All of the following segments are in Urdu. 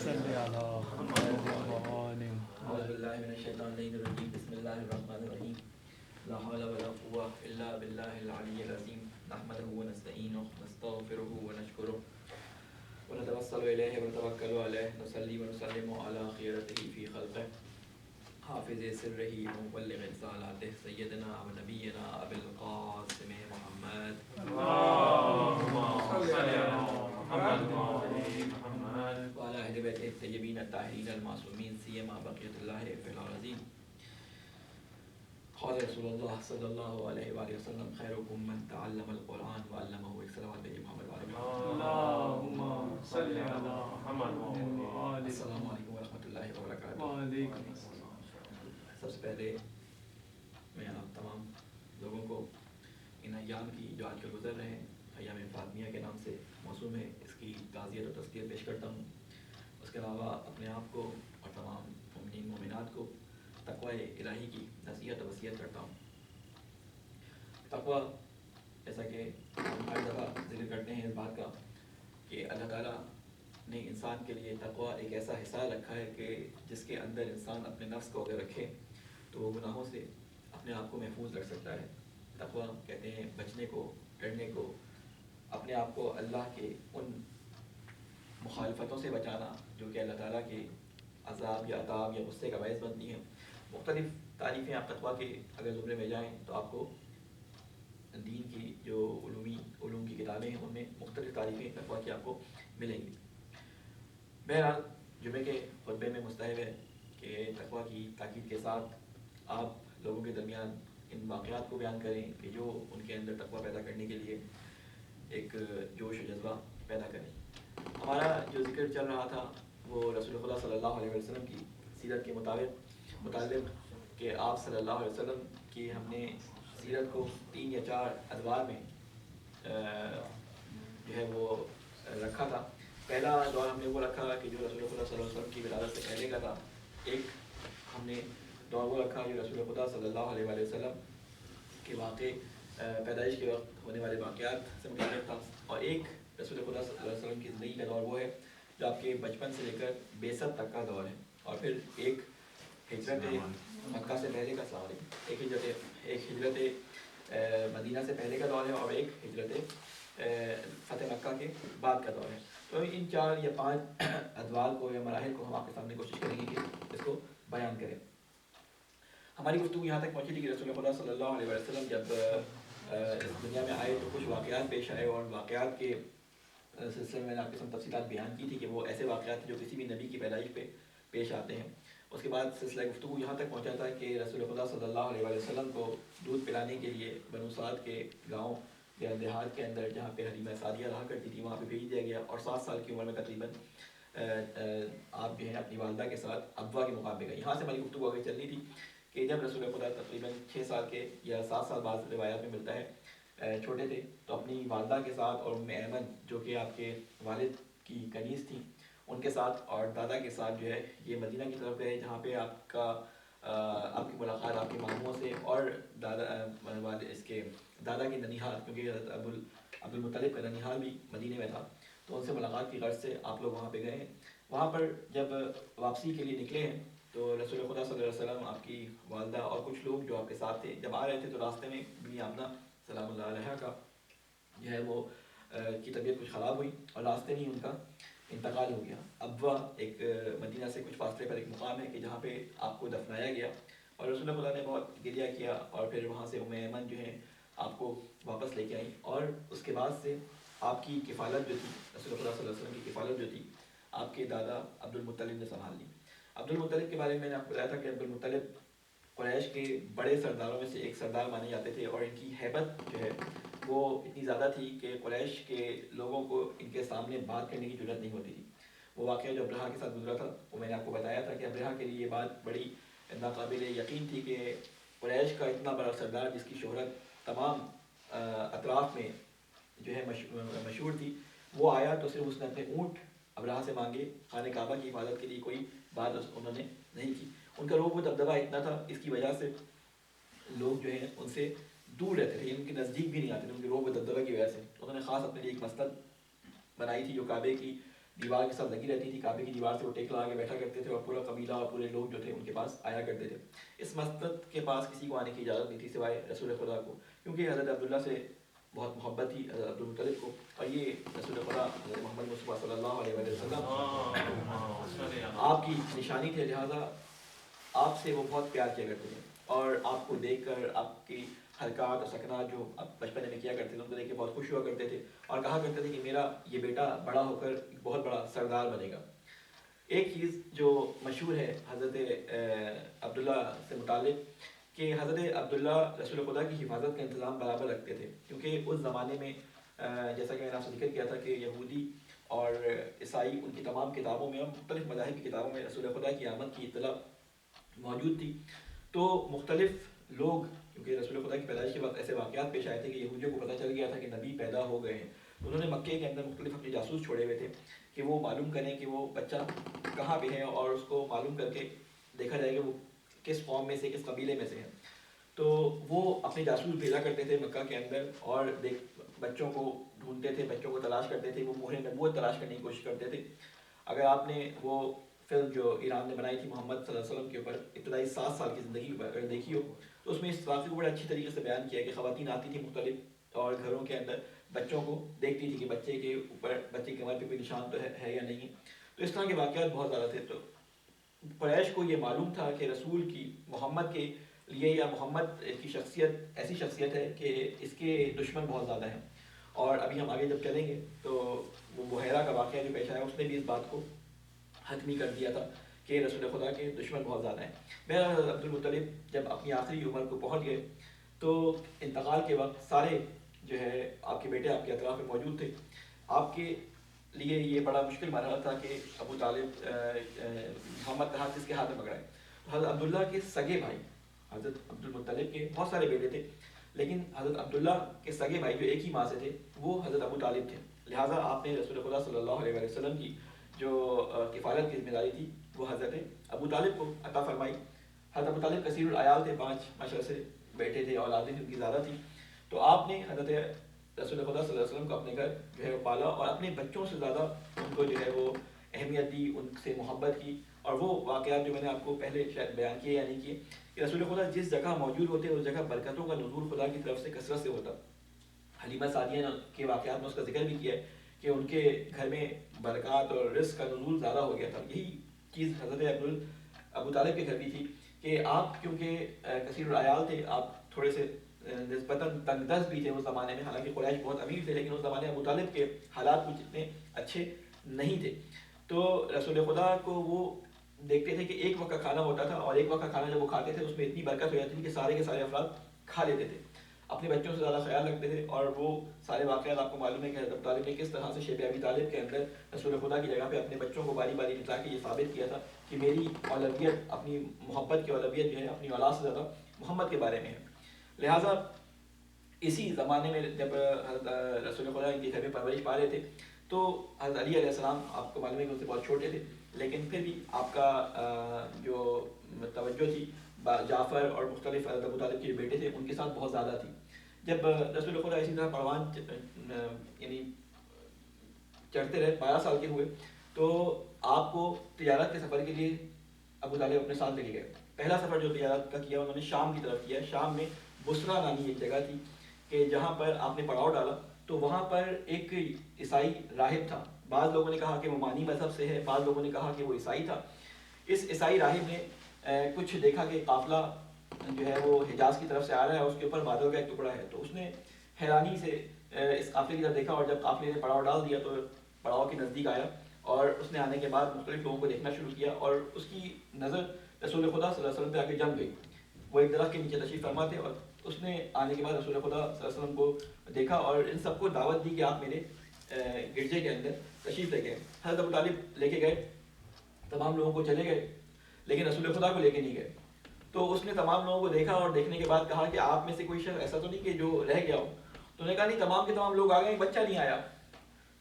صلی علی محمد و آل اعوذ محمد. باللہ من الشیطان الرجیم بسم اللہ الرحمن الرحیم لا حول ولا قوة الا باللہ العلی العظیم نحمدہ ونستعینہ ونستغفرہ ونشکرہ ونتوسل الیہ ونتوکل علیہ نصلی ونسلم علی خیرتہ فی خلقہ حافظ سرہ ومبلغ رسالاتہ سیدنا و نبینا ابی القاسم محمد اللهم صل علی محمد و آل محمد. وعلى اہل بیت الطیبین الطاہرین المعصومین سیما بقیۃ اللہ فی الارضین. قال رسول اللہ صلی اللہ علیہ وآلہ وسلم خیرکم من تعلم القرآن وعلمہ. ایک صلوات بھیجیے محمد وعلی محمد. اللهم صل علی محمد و آل. السلام علیکم ورحمۃ اللہ وبرکاتہ. وعلیکم السلام. سب سے پہلے میں آپ تمام لوگوں کو ان ایام کی جو آج کل گزر رہے ہیں ایام فاطمیہ کے نام سے موسوم ہے اس کی تعزیت و تذکیر پیش کرتا ہوں. اس کے علاوہ اپنے آپ کو اور تمام مومنین مومنات کو تقوی الہی کی نصیحت و وصیت کرتا ہوں. تقوی جیسا کہ ہم ہر دفعہ ذکر کرتے ہیں اس بات کا کہ اللہ تعالیٰ نے انسان کے لیے تقوی ایک ایسا حصہ رکھا ہے کہ جس کے اندر انسان اپنے نفس کو اگر رکھے تو وہ گناہوں سے اپنے آپ کو محفوظ رکھ سکتا ہے. تقوی کہتے ہیں بچنے کو، ڈرنے کو، اپنے آپ کو اللہ کے ان مخالفتوں سے بچانا جو کہ اللہ تعالیٰ کے عذاب یا عذاب یا غصے کا باعث بنتی ہیں. مختلف تعریفیں آپ تقویٰ کے اگر زمرے میں جائیں تو آپ کو دین کی جو علوم کی کتابیں ہیں ان میں مختلف تعریفیں تقویٰ کی آپ کو ملیں گی. بہرحال جمعے کے خطبے میں مستحب ہے کہ تقویٰ کی تاکید کے ساتھ آپ لوگوں کے درمیان ان واقعات کو بیان کریں کہ جو ان کے اندر تقویٰ پیدا کرنے کے لیے ایک جوش و جذبہ پیدا کریں. ہمارا جو ذکر چل رہا تھا وہ رسول خدا صلی اللہ علیہ وسلم کی سیرت کے متعلق کہ آپ صلی اللہ علیہ وسلم کی ہم نے سیرت کو 3 یا 4 ادوار میں جو ہے وہ رکھا تھا. پہلا دور ہم نے وہ رکھا کہ جو رسول خدا صلی اللہ علیہ وسلم کی ولادت سے پہلے کا تھا. ایک ہم نے دور وہ رکھا جو رسول خدا صلی اللہ علیہ وآلہ وسلم کے واقع پیدائش کے وقت ہونے والے واقعات سے متعلق تھا. اور ایک رسول خدا صلی اللہ علیہ وسلم کی زندگی کا دور وہ ہے جو آپ کے بچپن سے لے کر بعثت تک کا دور ہے. اور پھر ایک ہجرت مکہ سے پہلے کا سوال ہے، ایک ہجرت مدینہ سے پہلے کا دور ہے اور ایک ہجرت فتح مکہ کے بعد کا دور ہے. تو ان 4 یا 5 ادوار کو یا مراحل کو ہم آپ کے سامنے کوشش کریں گے کہ اس کو بیان کریں. ہماری گفتگو یہاں تک پہنچی تھی کہ رسول خدا صلی اللہ علیہ وسلم جب اس دنیا میں آئے تو کچھ واقعات پیش آئے اور واقعات کے سلسلے میں آپ کے سامنے تفصیلات بیان کی تھی کہ وہ ایسے واقعات ہیں جو کسی بھی نبی کی پیدائش پہ پیش آتے ہیں. اس کے بعد سلسلہ گفتگو یہاں تک پہنچا تھا کہ رسول خدا صلی اللہ علیہ وسلم کو دودھ پلانے کے لیے بنو سعد کے گاؤں یا دیہات کے اندر جہاں پہ حلیمہ سعدیہ رہا کرتی تھی وہاں پہ بھیج دیا گیا. اور 7 سال کی عمر میں تقریباً آپ جو ہیں اپنی والدہ کے ساتھ ابوا کے مقام پہ گئے. یہاں سے ہماری گفتگو آگے چلنی تھی کہ جب رسول خدا تقریباً 6 سال کے یا 7 سال بعد روایات میں ملتا ہے چھوٹے تھے تو اپنی والدہ کے ساتھ اور ام ایمن جو کہ آپ کے والد کی کنیز تھیں ان کے ساتھ اور دادا کے ساتھ جو ہے یہ مدینہ کی طرف گئے جہاں پہ آپ کی ملاقات آپ کے ماموں سے اور اس کے دادا کے ننیحال کیونکہ حضرت عبد المطلب کا ننیحال بھی مدینے میں تھا تو ان سے ملاقات کی غرض سے آپ لوگ وہاں پہ گئے ہیں. وہاں پر جب واپسی کے لیے نکلے ہیں تو رسول خدا صلی اللہ علیہ وسلم آپ کی والدہ اور کچھ لوگ جو آپ کے ساتھ تھے جب آ رہے تھے تو راستے میں بنی آمنہ سلام اللہ علیہ کا جو ہے وہ کی طبیعت کچھ خراب ہوئی اور راستے میں ہی ان کا انتقال ہو گیا. ابوا ایک مدینہ سے کچھ فاصلے پر ایک مقام ہے کہ جہاں پہ آپ کو دفنایا گیا اور رسول خدا نے بہت گریہ کیا اور پھر وہاں سے ام ایمن جو ہے آپ کو واپس لے کے آئی اور اس کے بعد سے آپ کی کفالت جو تھی رسول خدا صلی اللہ علیہ وسلم کی کفالت جو تھی آپ کے دادا عبد المطلب نے سنبھال لی. عبد المطلب کے بارے میں نے آپ کو بتایا تھا کہ عبد المطلب قریش کے بڑے سرداروں میں سے ایک سردار مانے جاتے تھے اور ان کی ہیبت جو ہے وہ اتنی زیادہ تھی کہ قریش کے لوگوں کو ان کے سامنے بات کرنے کی جرات نہیں ہوتی تھی. وہ واقعہ جو ابرہہ کے ساتھ گزرا تھا وہ میں نے آپ کو بتایا تھا کہ ابرہہ کے لیے یہ بات بڑی ناقابل یقین تھی کہ قریش کا اتنا بڑا سردار جس کی شہرت تمام اطراف میں جو ہے مشہور تھی وہ آیا تو صرف اس نے اپنے اونٹ ابرہہ سے مانگے خانہ کعبہ کی حفاظت کے لیے کوئی بات انہوں نے نہیں کی. ان کا روب و دبدبہ اتنا تھا اس کی وجہ سے لوگ جو ہیں ان سے دور رہتے تھے ان کے نزدیک بھی نہیں آتے تھے ان کے روب و دبدبہ کی وجہ سے. انہوں نے خاص اپنے لیے ایک مسجد بنائی تھی جو کعبے کی دیوار کے ساتھ لگی رہتی تھی، کعبے کی دیوار سے وہ ٹیک لگا کے بیٹھا کرتے تھے اور پورا قبیلہ اور پورے لوگ جو تھے ان کے پاس آیا کرتے تھے. اس مسجد کے پاس کسی کو آنے کی اجازت نہیں تھی سوائے رسول خدا کو، کیونکہ حضرت عبداللہ سے بہت محبت تھی حضرت عبدالمطلب کو، اور یہ رسول خدا حضرت محمد مصطفیٰ صلی اللہ علیہ وسلم آپ کی نشانی تھے، لہٰذا آپ سے وہ بہت پیار کیا کرتے تھے، اور آپ کو دیکھ کر آپ کی حرکات اور سکنات جو آپ بچپن میں کیا کرتے تھے ان کو دیکھ کے بہت خوش ہوا کرتے تھے، اور کہا کرتے تھے کہ میرا یہ بیٹا بڑا ہو کر بہت بڑا سردار بنے گا. ایک چیز جو مشہور ہے حضرت عبداللہ سے متعلق کہ حضرت عبداللہ رسول خدا کی حفاظت کا انتظام برابر رکھتے تھے، کیونکہ اس زمانے میں جیسا کہ میں نے آپ سے ذکر کیا تھا کہ یہودی اور عیسائی ان کی تمام کتابوں میں اور مختلف مذاہب کی کتابوں میں رسول خدا کی آمد کی اطلاع موجود تھی. تو مختلف لوگ، کیونکہ رسول خدا کی پیدائش کے وقت ایسے واقعات پیش آئے تھے کہ یہودیوں کو پتہ چل گیا تھا کہ نبی پیدا ہو گئے ہیں، انہوں نے مکے کے اندر مختلف اپنے جاسوس چھوڑے ہوئے تھے کہ وہ معلوم کریں کہ وہ بچہ کہاں پہ ہے، اور اس کو معلوم کر کے دیکھا جائے کہ وہ کس قوم میں سے، کس قبیلے میں سے ہے. تو وہ اپنے جاسوس بھیجا کرتے تھے مکہ کے اندر، اور بچوں کو ڈھونڈتے تھے، بچوں کو تلاش کرتے تھے، وہ مہر نبوت تلاش کرنے کی کوشش کرتے تھے. اگر آپ نے وہ فلم جو ایران نے بنائی تھی محمد صلی اللہ علیہ وسلم کے اوپر، ابتدائی 7 سال کی زندگی پر اگر دیکھی ہو تو اس میں اس واقعے کو بڑے اچھی طریقے سے بیان کیا کہ خواتین آتی تھیں مختلف اور گھروں کے اندر بچوں کو دیکھتی تھی کہ بچے کے اوپر، بچے کے کمر پہ کوئی نشان تو ہے یا نہیں. تو اس طرح کے واقعات بہت زیادہ تھے. تو قریش کو یہ معلوم تھا کہ رسول کی، محمد کے لیے، یا محمد کی شخصیت ایسی شخصیت ہے کہ اس کے دشمن بہت زیادہ ہیں. اور ابھی ہم آگے جب چلیں گے تو وہ بحیرہ کا واقعہ جو پیش آیا اس نے بھی اس بات کو حتمی کر دیا تھا کہ رسول خدا کے دشمن بہت زیادہ ہیں. بہرحال عبدالمطلب جب اپنی آخری عمر کو پہنچ گئے تو انتقال کے وقت سارے جو ہے آپ کے بیٹے آپ کے اطراف میں موجود تھے. آپ کے لیے یہ بڑا مشکل مرحلہ تھا کہ ابو طالب محمد کا ہاتھ کس کے ہاتھ میں پکڑائے. تو حضرت عبداللہ کے سگے بھائی، حضرت عبدالمطلب کے بہت سارے بیٹے تھے، لیکن حضرت عبداللہ کے سگے بھائی جو ایک ہی ماں سے تھے وہ حضرت ابو طالب تھے. لہٰذا آپ نے رسول خدا صلی اللہ علیہ وسلم کی جو کفالت کی ذمہ داری تھی وہ حضرت ابو طالب کو عطا فرمائی. حضرت ابو طالب کثیر العیال تھے، 5 ماشاءاللہ سے بیٹے تھے، اولادیں ان کی زیادہ تھی. تو آپ نے حضرت رسول خدا صلی اللہ علیہ وسلم کو اپنے گھر جو ہے پالا، اور اپنے بچوں سے زیادہ ان کو جو ہے وہ اہمیت دی، ان سے محبت کی. اور وہ واقعات جو میں نے آپ کو پہلے شاید بیان کیے یا نہیں کیے کہ رسول خدا جس جگہ موجود ہوتے اس جگہ برکتوں کا نزول خدا کی طرف سے کثرت سے ہوتا. حلیمہ سعدیہ کے واقعات میں اس کا ذکر بھی کیا ہے کہ ان کے گھر میں برکات اور رزق کا نزول زیادہ ہو گیا تھا. یہی چیز حضرت ابو طالب کے گھر بھی تھی کہ آپ کیونکہ کثیر العیال تھے، آپ تھوڑے سے نسبتاً تنگ دست بھی تھے اس زمانے میں، حالانکہ قریش بہت امیر تھے لیکن اس زمانے ابو طالب کے حالات کچھ اتنے اچھے نہیں تھے. تو رسول خدا کو وہ دیکھتے تھے کہ ایک وقت کا کھانا ہوتا تھا، اور ایک وقت کا کھانا جب وہ کھاتے تھے اس میں اتنی برکت ہو جاتی تھی کہ سارے کے سارے افراد کھا لیتے تھے. اپنے بچوں سے زیادہ خیال رکھتے تھے، اور وہ سارے واقعات آپ کو معلوم ہے کہ حضرت ابو طالب نے کس طرح سے شیب ابی طالب کے اندر رسول خدا کی جگہ پہ اپنے بچوں کو باری باری نکلا کے یہ ثابت کیا تھا کہ میری اولویت، اپنی محبت کی اولویت جو ہے اپنی اولاد سے زیادہ محمد کے بارے میں ہے. لہٰذا اسی زمانے میں جب حضرت رسول خدا ان کے گھر میں پرورش پا رہے تھے تو حضرت علی علیہ السلام آپ کو معلوم ہے کہ ان سے بہت چھوٹے تھے، لیکن پھر بھی آپ کا جو توجہ تھی جعفر اور مختلف حضرت ابو طالب کے بیٹے تھے ان کے ساتھ بہت زیادہ تھی. جب رسول خدا اسی طرح پروان یعنی چڑھتے رہے، 12 سال کے ہوئے تو آپ کو تجارت کے سفر کے لیے ابو طالب اپنے ساتھ لے کے گئے. پہلا سفر جو تجارت کا کیا انہوں نے شام کی طرف کیا. شام میں بسرا نامی ایک جگہ تھی کہ جہاں پر آپ نے پڑاؤ ڈالا، تو وہاں پر ایک عیسائی راہب تھا. بعض لوگوں نے کہا کہ وہ مانی مذہب سے ہے، بعض لوگوں نے کہا کہ وہ عیسائی تھا. اس عیسائی راہب نے کچھ دیکھا کہ قافلہ جو ہے وہ حجاز کی طرف سے آ رہا ہے، اس کے اوپر بادل کا ایک ٹکڑا ہے. تو اس نے حیرانی سے اس قافلے کی طرف دیکھا، اور جب قافلے نے پڑاؤ ڈال دیا تو پڑاؤ کے نزدیک آیا، اور اس نے آنے کے بعد مختلف لوگوں کو دیکھنا شروع کیا، اور اس کی نظر رسول خدا صلی اللہ علیہ وسلم پہ آ کے جم گئی. وہ ایک درخت کے نیچے تشریف فرما تھے، اور اس نے آنے کے بعد رسول خدا صلی اللہ علیہ وسلم کو دیکھا اور ان سب کو دعوت دی کہ آپ میرے گرجے کے اندر تشریف لے گئے. حضرت ابو طالب لے کے گئے، تمام لوگوں کو چلے گئے، لیکن رسول خدا کو لے کے نہیں گئے. تو اس نے تمام لوگوں کو دیکھا اور دیکھنے کے بعد کہا کہ آپ میں سے کوئی شخص ایسا تو نہیں کہ جو رہ گیا ہو؟ تو انہوں نے کہا نہیں، تمام کے تمام لوگ آ گئے، بچہ نہیں آیا.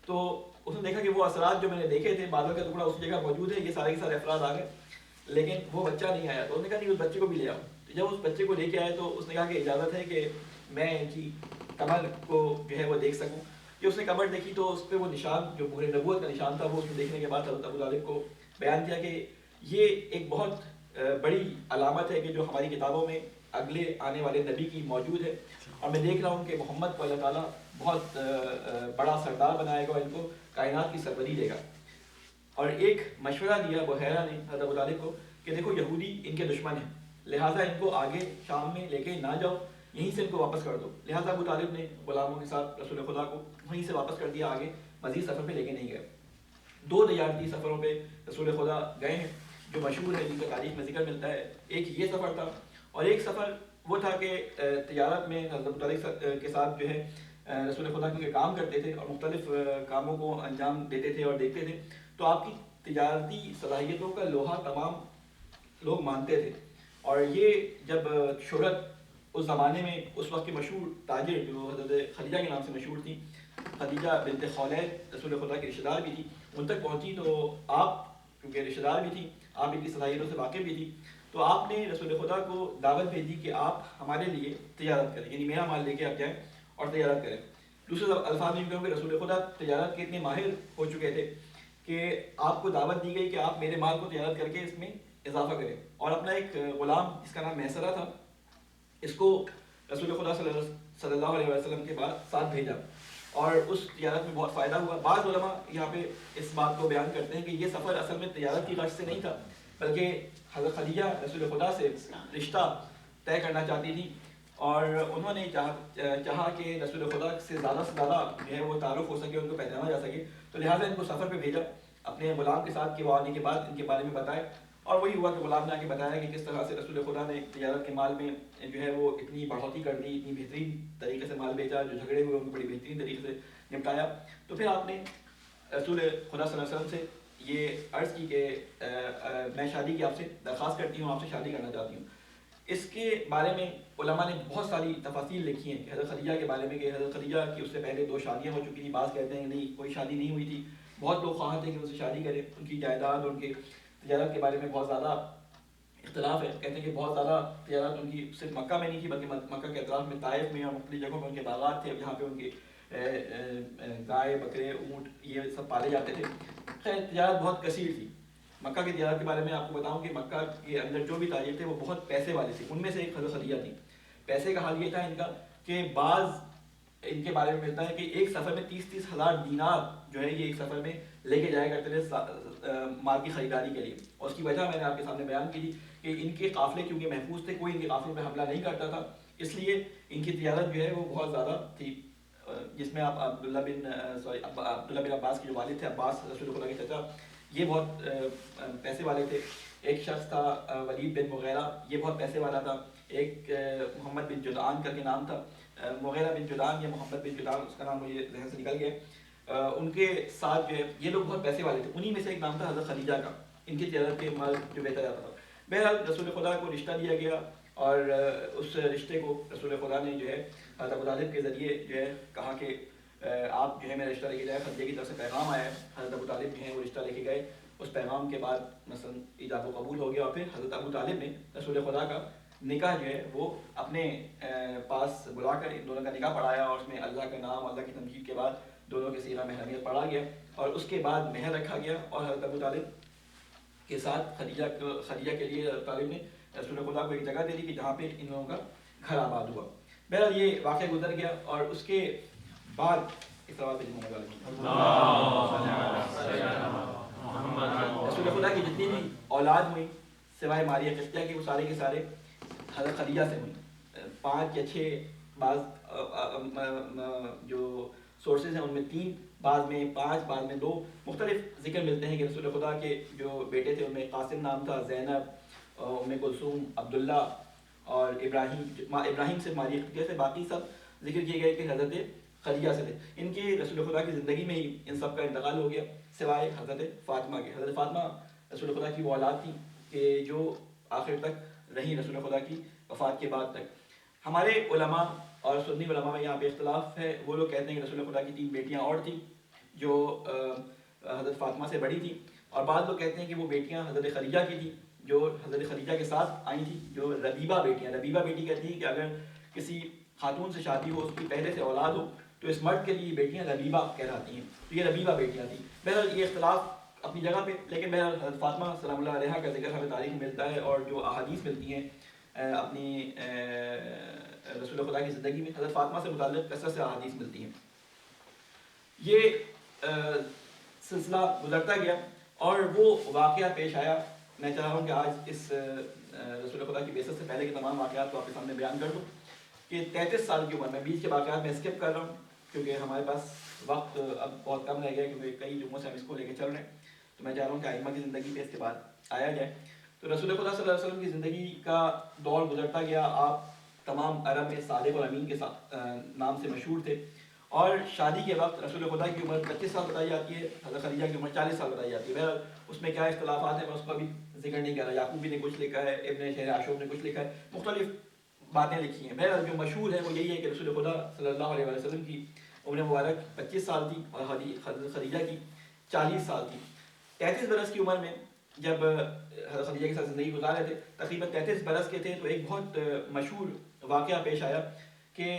تو اس نے دیکھا کہ وہ اثرات جو میں نے دیکھے تھے، بادل کا ٹکڑا اسی جگہ موجود ہے، یہ سارے کے سارے افراد آ گئے، لیکن وہ بچہ نہیں آیا. تو انہوں نے کہا نہیں، اس بچے کو بھی لے آؤ. تو جب اس بچے کو لے کے آئے تو اس نے کہا کہ اجازت ہے کہ میں ان کی کمر کو جو ہے وہ دیکھ سکوں. کہ اس نے قبر دیکھی تو اس پہ وہ نشان جو مہر نبوت کا نشان تھا وہ اس نے دیکھنے کے بعد حضرت ابو طالب کو بیان کیا کہ یہ ایک بہت بڑی علامت ہے کہ جو ہماری کتابوں میں اگلے آنے والے نبی کی موجود ہے، اور میں دیکھ رہا ہوں کہ محمد کو اللہ تعالیٰ بہت بڑا سردار بنائے گا اور ان کو کائنات کی سربراہی دے گا۔ اور ایک مشورہ دیا بحیرہ نے حضرت ابو طالب کو کہ دیکھو یہودی ان کے دشمن ہیں، لہٰذا ان کو آگے شام میں لے کے نہ جاؤ، یہیں سے ان کو واپس کر دو۔ لہٰذا ابو طالب نے غلاموں کے ساتھ رسول خدا کو وہیں سے واپس کر دیا، آگے مزید سفر پہ لے کے نہیں گئے۔ 2 تجارتی سفروں پہ رسول خدا گئے ہیں جو مشہور ہے، جن کا تاریخ میں ذکر ملتا ہے۔ ایک یہ سفر تھا، اور ایک سفر وہ تھا کہ تجارت میں حضرت ابو طالب کے ساتھ جو ہے رسول خدا کے کام کرتے تھے اور مختلف کاموں کو انجام دیتے تھے اور دیکھتے تھے، تو آپ کی تجارتی صلاحیتوں کا لوہا تمام لوگ مانتے تھے۔ اور یہ جب شہرت اس زمانے میں اس وقت کے مشہور تاجر جو حضرت خدیجہ کے نام سے مشہور تھی، خدیجہ بنت خویلد رسول خدا کی رشتہ دار بھی تھی، ان تک پہنچی، تو آپ کیونکہ رشتہ دار بھی تھی، آپ ان کی صلاحیتوں سے واقف بھی تھی، تو آپ نے رسول خدا کو دعوت بھیجی کہ آپ ہمارے لیے تجارت کریں، یعنی میرا مال لے کے آپ جائیں اور تجارت کریں۔ دوسرے الفاظ میں کہوں کہ رسول خدا تجارت کے اتنے ماہر ہو چکے تھے کہ آپ کو دعوت دی گئی کہ آپ میرے مال کو تجارت کر کے اس میں اضافہ کریں۔ اور اپنا ایک غلام جس کا نام میسرہ تھا، اس کو رسول خدا صلی اللہ علیہ وسلم کے بعد ساتھ بھیجا، اور اس تجارت میں بہت فائدہ ہوا۔ بعض علماء یہاں پہ اس بات کو بیان کرتے ہیں کہ یہ سفر اصل میں تجارت کی غرض سے نہیں تھا، بلکہ حضرت خدیجہ رسول خدا سے رشتہ طے کرنا چاہتی تھی، اور انہوں نے چاہا کہ رسول خدا سے زیادہ جو ہے وہ تعارف ہو سکے، ان کو پہچانا جا سکے، تو لہٰذا ان کو سفر پہ بھیجا اپنے غلام کے ساتھ، کہ وہ آنے کے بعد ان کے بارے میں بتائے۔ اور وہی ہوا کہ غلام نے آ کے بتایا کہ کس طرح سے رسول خدا نے تجارت کے مال میں جو ہے وہ اتنی بڑھوتی کر دی، اتنی بہترین طریقے سے مال بیچا، جو جھگڑے ہوئے ان کو بڑی بہترین طریقے سے نپٹایا۔ تو پھر آپ نے رسول خدا صلی اللہ علیہ وسلم سے یہ عرض کی کہ میں شادی کی آپ سے درخواست کرتی ہوں، آپ سے شادی کرنا چاہتی ہوں۔ اس کے بارے میں علماء نے بہت ساری تفاصیل لکھی ہیں کہ حضرت خدیجہ کے بارے میں، کہ حضرت خدیجہ کی اس سے پہلے 2 شادیاں ہو چکی تھیں، بعض کہتے ہیں کہ نہیں کوئی شادی نہیں ہوئی تھی، بہت لوگ خواہاں تھے کہ ان سے شادی کریں، ان کی جائیداد اور ان کے تجارت کے بارے میں بہت زیادہ اختلاف ہے۔ کہتے ہیں کہ بہت زیادہ تجارت ان کی صرف مکہ میں نہیں تھی، بلکہ مکہ کے اطراف میں طائف میں اور مختلف جگہوں میں ان کے باغات تھے، جہاں پہ ان کے گائے بکرے اونٹ یہ سب پالے جاتے تھے۔ خیر تجارت بہت کثیر تھی۔ مکہ کی تجارت کے بارے میں آپ کو بتاؤں کہ مکہ کے اندر جو بھی تاجر تھے وہ بہت پیسے والے تھے، ان میں سے ایک حضرت خدیجہ تھی۔ پیسے کا حال یہ تھا ان کا کہ بعض ان کے بارے میں ملتا ہے کہ ایک سفر میں 30 ہزار دینار جو ہے یہ ایک سفر میں لے کے جایا کرتے تھے مال کی خریداری کے لیے۔ اور اس کی وجہ میں نے آپ کے سامنے بیان کی تھی کہ ان کے قافلے کیونکہ محفوظ تھے، کوئی ان کے قافلے پہ حملہ نہیں کرتا تھا، اس لیے ان کی تجارت جو ہے وہ بہت زیادہ تھی، جس میں آپ عبداللہ بن عباس کے جو والد تھے، عباس رسول خدا کے چچا، یہ بہت پیسے والے تھے۔ ایک شخص تھا ولید بن مغیرہ، یہ بہت پیسے والا تھا۔ ایک محمد بن جدعان کر کے نام تھا، مغیرہ بن جدعان یا محمد بن جدعان، اس کا نام مجھے ذہن سے نکل گیا۔ ان کے ساتھ جو ہے یہ لوگ بہت پیسے والے تھے، انہی میں سے ایک نام تھا حضرت خدیجہ کا، ان کی تجارت کے مال جو بیچا جاتا تھا۔ بہرحال رسول خدا کو رشتہ دیا گیا، اور اس رشتے کو رسول خدا نے جو ہے حضرت ابو طالب کے ذریعے جو ہے کہا کہ آپ جو ہے میرا رشتہ لے کے جائے، خدیجہ کی طرف سے پیغام آیا ہے، حضرت ابو طالب جو ہے وہ رشتہ لے کے گئے۔ اس پیغام کے بعد مثلا ایجاب و قبول ہو گیا، اور پھر حضرت ابو طالب نے رسول خدا کا نکاح جو ہے وہ اپنے پاس بلا کر ان دونوں کا نکاح پڑھایا، اور اس میں اللہ کا نام، اللہ کی تمجید کے بعد دونوں کے صیغہ محرمیت پڑھا گیا، اور اس کے بعد مہر رکھا گیا، اور حضرت ابو طالب کے ساتھ خدیجہ کے لیے حضرت طالب نے رسول خدا کو ایک جگہ دے دی کہ جہاں پہ ان لوگوں کا گھر آباد ہوا۔ بہرحال یہ واقعہ گزر گیا، اور اس کے بعد رسول خدا کی جتنی بھی اولاد ہوئی سوائے ماریہ قبطیہ کے، وہ سارے کے سارے حضرت خدیجہ سے ہوئی۔ 5 یا 6 بعض جو سورسز ہیں ان میں 3، بعض میں 5، بعض میں 2 مختلف ذکر ملتے ہیں کہ رسول خدا کے جو بیٹے تھے ان میں قاسم نام تھا، زینب، ام کلثوم، عبداللہ اور ابراہیم سے ماریہ قبطیہ سے، باقی سب ذکر کیے گئے کہ حضرت خدیجہ سے تھے۔ ان کے رسول خدا کی زندگی میں ہی ان سب کا انتقال ہو گیا، سوائے حضرت فاطمہ کے۔ حضرت فاطمہ رسول خدا کی وہ اولاد تھی کہ جو آخر تک رہی رسول خدا کی وفات کے بعد تک۔ ہمارے علماء اور سنی علماء میں یہاں پہ اختلاف ہے، وہ لوگ کہتے ہیں کہ رسول خدا کی 3 بیٹیاں اور تھیں جو حضرت فاطمہ سے بڑی تھیں، اور بعض لوگ کہتے ہیں کہ وہ بیٹیاں حضرت خدیجہ کی تھیں جو حضرت خدیجہ کے ساتھ آئی تھیں، جو ربیبہ بیٹیاں۔ ربیبہ بیٹی کہتی ہیں کہ اگر کسی خاتون سے شادی ہو، اس کی پہلے سے اولاد ہو، تو اس مرد کے لیے بیٹیاں ربیبہ کہلاتی ہیں، تو یہ ربیبہ بیٹیاں تھیں. بہرحال یہ اختلاف اپنی جگہ پہ، لیکن بہرحال حضرت فاطمہ سلام اللہ علیہ کا ذکر ہمیں تاریخ میں ملتا ہے، اور جو احادیث ملتی ہیں اپنی رسول خدا کی زندگی میں حضرت فاطمہ سے متعلق کثرت سے احادیث ملتی ہیں. یہ سلسلہ گزرتا گیا اور وہ واقعہ پیش آیا. میں چاہ رہا ہوں کہ آج اس رسول خدا کی بعثت سے پہلے کے تمام واقعات کو آپ کے سامنے بیان کر دوں کہ 33 سال کی عمر میں، بیچ کے واقعات میں اسکپ کر رہا ہوں کیونکہ ہمارے پاس وقت اب بہت کم رہ گیا، کیونکہ کئی جمعوں سے ہم اس کو لے کے چل رہے ہیں. تو میں چاہ رہا ہوں کہ ائمہ کی زندگی پہ اس کے بعد آیا جائے. تو رسول خدا صلی اللہ علیہ وسلم کی زندگی کا دور گزرتا گیا. آپ تمام عرب میں صادق اور امین کے ساتھ نام سے مشہور تھے، اور شادی کے وقت رسول خدا کی عمر 25 سال بتائی جاتی ہے، حضرت خدیجہ کی عمر 40 سال بتائی جاتی ہے. بہرحال اس میں کیا اختلافات ہیں میں اس کا بھی ذکر نہیں کر رہا. یعقوبی نے کچھ لکھا ہے، ابن شہر عاشور نے کچھ لکھا ہے، مختلف باتیں لکھی ہیں. بہرحال جو مشہور ہے وہ یہی ہے کہ رسول خدا صلی اللہ علیہ وسلم کی عمر مبارک 25 سال تھی اور حضرت خدیجہ کی 40 سال تھی. 33 برس کی عمر میں جب حضرت خدیجہ کے ساتھ زندگی گزار رہے تھے، تقریباً 33 برس کے تھے، تو ایک بہت مشہور واقعہ پیش آیا کہ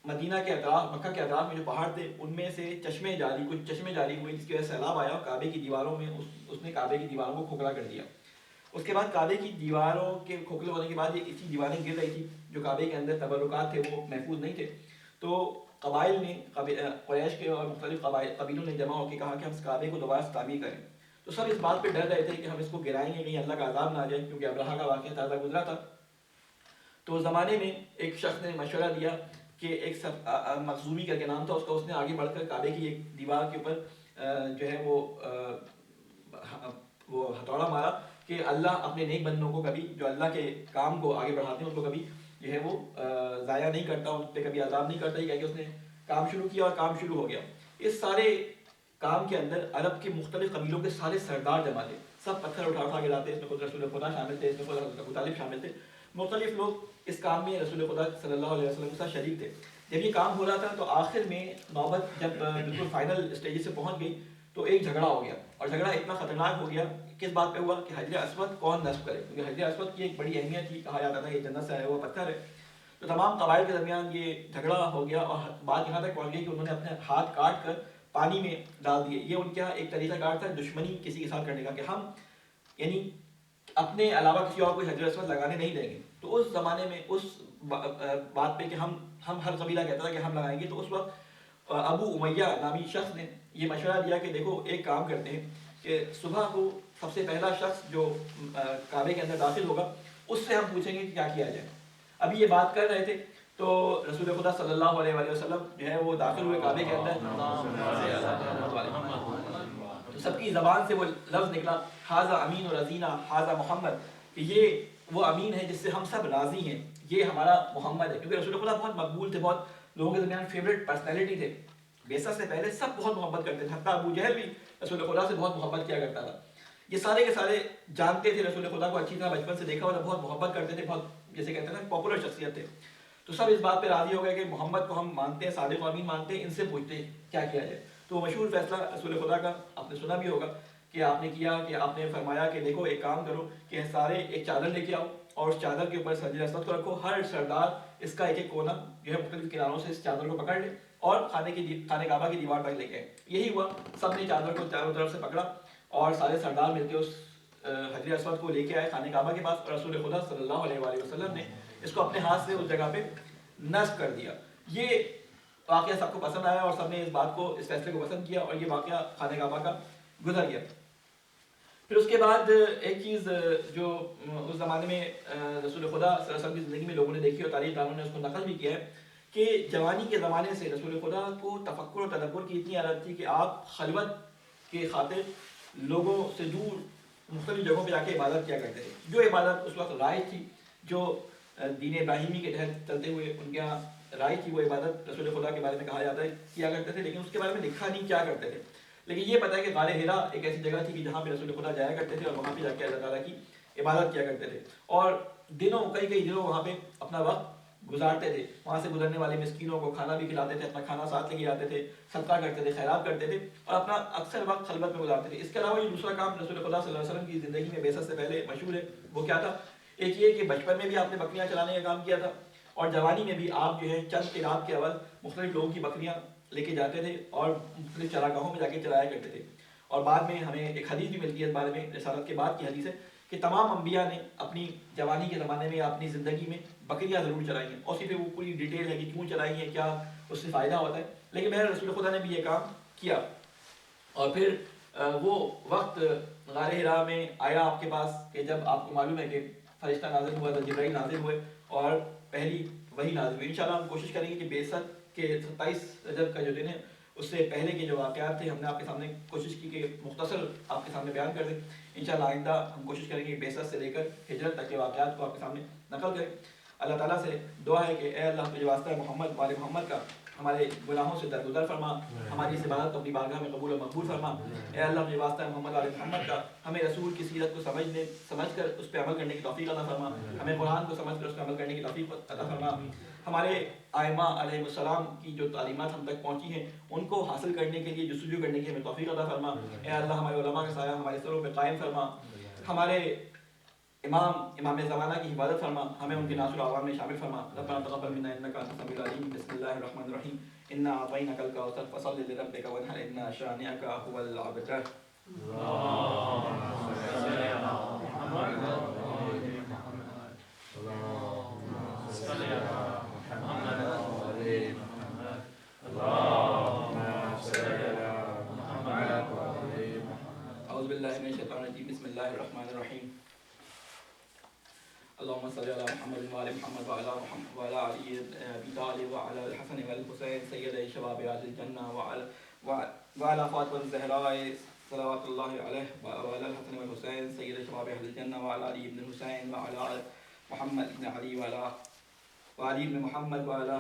مدینہ کے اطراف، مکہ کے اطراف میں جو پہاڑ تھے ان میں سے کچھ چشمے جاری ہوئے، جس کی وجہ سے سیلاب آیا اور کعبے کی دیواروں میں اس نے کعبے کی دیواروں کو کھوکھلا کر دیا. اس کے بعد کعبے کی دیواروں کے کھوکھلے ہونے کے بعد یہ اسی دیواریں گر رہی تھی، جو کعبے کے اندر تبرکات تھے وہ محفوظ نہیں تھے. تو قبائل نے، قریش کے اور مختلف قبیلوں نے جمع ہو کے کہا کہ ہم اس کعبے کو دوبارہ سے تعمیر کریں. تو سب اس بات پہ ڈر رہے تھے کہ ہم اس کو گرائیں گے کہیں اللہ کا عذاب نہ آ جائے، کیونکہ ابرہہ کا واقعہ تازہ گزرا تھا. تو اس زمانے میں ایک شخص نے مشورہ دیا کہ ایک مخزومی کر کے نام تھا اس کا، اس نے آگے بڑھ کر کعبے کی ایک دیوار کے اوپر جو ہے وہ ہتھوڑا مارا کہ اللہ اپنے نیک بندوں کو کبھی، جو اللہ کے کام کو آگے بڑھاتے ہیں ان کو کبھی جو ہے وہ ضائع نہیں کرتا، ان پہ کبھی عذاب نہیں کرتا. یہ کہہ کے اس نے کام شروع کیا اور کام شروع ہو گیا. اس سارے کام کے اندر عرب کے مختلف قبیلوں کے سارے سردار جمع تھے، سب پتھر اٹھا کے لاتے. اس میں خود رسول خدا شامل تھے، اس میں خود حضرت ابو طالب شامل تھے. مختلف لوگ اس کام میں رسول خدا صلی اللہ علیہ وسلم کے ساتھ شریک تھے. جب یہ کام ہو رہا تھا تو آخر میں نوبت جب بالکل فائنل اسٹیج سے پہنچ گئی تو ایک جھگڑا ہو گیا، اور جھگڑا اتنا خطرناک ہو گیا. کس بات پہ ہوا کہ حجر اسود کون نصب کرے، کیونکہ حجر اسود کی ایک بڑی اہمیت تھی، کہا جاتا تھا کہ جنت سے آیا ہوا پتھر ہے. تو تمام قبائل کے درمیان یہ جھگڑا ہو گیا، اور بات یہاں تک پہنچ گئی کہ انہوں نے اپنے ہاتھ کاٹ کر پانی میں ڈال دیے. یہ ان کا ایک طریقہ کار تھا دشمنی کسی کے ساتھ کرنے کا، کہ ہم یعنی اپنے علاوہ کسی اور کو حجر اسود لگانے نہیں دیں گے. تو اس زمانے میں اس بات پہ کہ ہم ہر قبیلہ کہتا تھا کہ ہم لگائیں گے، تو اس وقت ابو امیہ نامی شخص نے یہ مشورہ دیا کہ دیکھو ایک کام کرتے ہیں کہ صبح کو سب سے پہلا شخص جو کعبے کے اندر داخل ہوگا اس سے ہم پوچھیں گے کہ کیا کیا جائے. ابھی یہ بات کر رہے تھے تو رسول خدا صلی اللہ علیہ وسلم جو ہے وہ داخل ہوئے کعبے کے اندر. تو سب کی زبان سے وہ لفظ نکلا حاذا امین و رضینا حاذا محمد، کہ یہ وہ امین ہے جس سے ہم سب راضی ہیں، یہ ہمارا محمد ہے. کیونکہ رسول خدا بہت مقبول تھے، بہت لوگوں کے درمیان فیوریٹ پرسنالٹی تھے. بعثت سے پہلے سب بہت محبت کرتے تھے، حتیٰ ابو جہل بھی رسول خدا سے بہت محبت کیا کرتا تھا. یہ سارے کے سارے جانتے تھے رسول خدا کو اچھی طرح، بچپن سے دیکھا ہوا تھا، بہت محبت کرتے تھے، بہت جیسے کہتے ہیں نا پاپولر شخصیت تھے. تو سب اس بات پہ راضی ہو گئے کہ محمد کو ہم مانتے ہیں، صادق و امین مانتے ہیں، ان سے پوچھتے ہیں کیا کیا جائے. تو مشہور فیصلہ رسول خدا کا آپ نے سنا بھی ہوگا کہ آپ نے کیا کہ آپ نے فرمایا کہ دیکھو ایک کام کرو کہ سارے ایک چادر لے کے آؤ اور اس چادر کے اوپر حجر اسود کو رکھو. ہر سردار اس کا ایک ایک کونا جو ہے مختلف کناروں سے اس چادر کو پکڑ لے اور خانہ کعبہ کی دیوار تک لے کے آئے. یہی ہوا، سب نے چادر کو چاروں طرف سے پکڑا اور سارے سردار مل کے اس حجر اسود کو لے کے آئے خانہ کعبہ کے پاس، اور رسول خدا صلی اللہ علیہ وسلم نے اس کو اپنے ہاتھ سے اس جگہ پہ نصب کر دیا. یہ واقعہ سب کو پسند آیا اور سب نے اس بات کو، اس فیصلے کو پسند کیا، اور یہ واقعہ خانہ کعبہ کا گزر گیا. پھر اس کے بعد ایک چیز جو اس زمانے میں رسول خدا صلی اللہ علیہ وسلم کی زندگی میں لوگوں نے دیکھی اور تاریخ دانوں نے اس کو نقل بھی کیا ہے کہ جوانی کے زمانے سے رسول خدا کو تفکر و تدبر کی اتنی عادت تھی کہ آپ خلوت کے خاطر لوگوں سے دور مختلف جگہوں پہ جا کے عبادت کیا کرتے تھے. جو عبادت اس وقت رائج تھی، جو دین ابراہیمی کے تحت چلتے ہوئے ان کے یہاں رائج تھی، وہ عبادت رسول خدا کے بارے میں کہا جاتا ہے کیا کرتے تھے، لیکن اس کے بارے میں لکھا نہیں کیا کرتے تھے. لیکن یہ پتہ ہے کہ غار حرا ایک ایسی جگہ تھی کہ جہاں پہ رسول خدا جایا کرتے تھے اور وہاں پہ جا کے اللہ تعالیٰ کی عبادت کیا کرتے تھے، اور دنوں کئی دنوں وہاں پہ اپنا وقت گزارتے تھے. وہاں سے گزرنے والے مسکینوں کو کھانا بھی کھلاتے تھے، اپنا کھانا ساتھ لے کے جاتے تھے، صدقہ کرتے تھے، خیرات کرتے تھے، اور اپنا اکثر وقت خلوت میں گزارتے تھے. اس کے علاوہ یہ دوسرا کام رسول خدا صلی اللہ علیہ وسلم کی زندگی میں بعثت سے پہلے مشہور ہے. وہ کیا تھا؟ ایک یہ کہ بچپن میں بھی آپ نے بکریاں چلانے کا کام کیا تھا، اور جوانی میں بھی آپ جو ہے چند کے رات کے عوض مختلف لوگوں کی بکریاں لے کے جاتے تھے اور مختلف چراگاہوں میں جا کے چلایا کرتے تھے. اور بعد میں ہمیں ایک حدیث بھی ملتی ہے اس بارے میں، رسالت کے بعد کی حدیث ہے کہ تمام انبیاء نے اپنی جوانی کے زمانے میں یا اپنی زندگی میں بکریاں ضرور چلائی ہیں، اور صرف وہ پوری ڈیٹیل ہے کہ کیوں چلائی ہیں، کیا اس سے فائدہ ہوتا ہے. لیکن میرے رسول خدا نے بھی یہ کام کیا. اور پھر وہ وقت غار حرا میں آیا آپ کے پاس کہ جب آپ کو معلوم ہے کہ فرشتہ نازل ہوا، جبرائیل نازل ہوئے اور پہلی وہی نازل ہوئی. انشاءاللہ ہم کوشش کریں گے کہ بعثت کے 27 رجب کا جو دن ہے اس سے پہلے کے جو واقعات تھے ہم نے آپ کے سامنے کوشش کی کہ مختصر آپ کے سامنے بیان کر دیں. انشاءاللہ آئندہ ہم کوشش کریں گے کہ بعثت سے لے کر ہجرت تک کے واقعات کو آپ کے سامنے نقل کریں. اللہ تعالیٰ سے دعا ہے کہ اے اللہ تجھے واسطہ محمد وال محمد کا ہمارے گناہوں سے درگزر فرما، ہماری اس عبادت کو اپنی بارگاہ میں قبول و مقبول فرما. اے اللہ تجھے واسطہ محمد وال محمد کا ہمیں رسول کی سیرت کو سمجھ کر اس پہ عمل کرنے کی توفیق عطا فرما، ہمیں قرآن کو سمجھ کر اس پہ عمل کرنے کی توفیق عطا فرما. ہمارے ائمہ علیہ السلام کی جو تعلیمات ہم تک پہنچی ہیں ان کو حاصل کرنے کے لیے جستجو کرنے کی ہمیں توفیق عطا فرما. اے اللہ ہمارے علماء کا سایہ ہمارے سروں پہ قائم فرما، ہمارے امام زمانہ کی حفاظت فرما، ہمیں ان کے ناصر اعوان میں شامل فرما. ربنا تقبل منا انك انت السميع العليم. بسم الله الرحمن الرحيم. انا اعطيناك الكوثر فصل لربك وانحر ان شانئك هو الابتر. اللهم صل على محمد اللهم صل على محمد اللهم صل على محمد. اعوذ بالله من الشيطان الرجيم. بسم الله الرحمن الرحيم. اللهم صل على محمد وعلى محمد وعلى علي ابي طالب وعلى الحسن والحسين سيدي شباب اهل الجنه وعلى فاطمه الزهراء صلوات الله عليه وعلى الحسن والحسين سيدي شباب اهل الجنه وعلى علي بن الحسين وعلى محمد بن علي وعلى علي بن محمد وعلى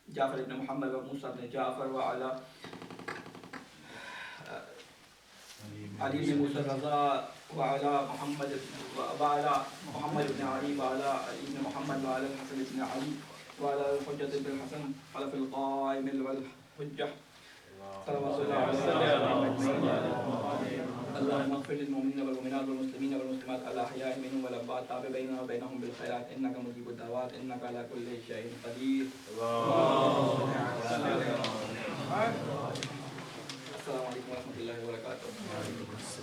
جعفر بن محمد وموسى بن جعفر وعلى علي بن موسى الرضا وعلى محمد بن علي وعلى علي بن محمد وعلى الحسن بن علي وعلى الحجة بن الحسن خلف القائم والحجة صلوات الله عليه. اللهم اغفر للمؤمنين والمؤمنات والمسلمين والمسلمات الأحياء منهم والأموات تاب بيننا وبينهم بالخيرات إنك مجيب الدعوات إنك على كل شيء قدير. السلام علیکم ورحمۃ اللہ وبرکاتہ.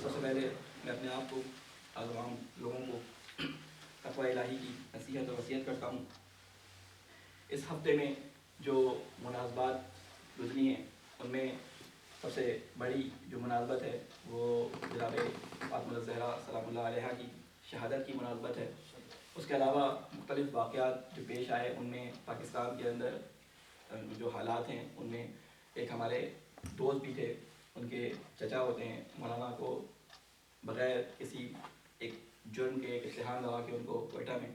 سب سے پہلے میں اپنے آپ کو عوام لوگوں کو تقوی الہی کی نصیحت اور وصیت کرتا ہوں. اس ہفتے میں جو مناسبات گزری ہیں ان میں سب سے بڑی جو مناسبت ہے وہ جناب فاطمہ الزہرا سلام اللہ علیہا کی شہادت کی مناسبت ہے. اس کے علاوہ مختلف واقعات جو پیش آئے ان میں پاکستان کے اندر جو حالات ہیں ان میں ایک ہمارے دوست بھی تھے، ان کے چچا ہوتے ہیں، مولانا کو بغیر کسی ایک جرم کے ایک اتہام لگا کے ان کو کوئٹہ میں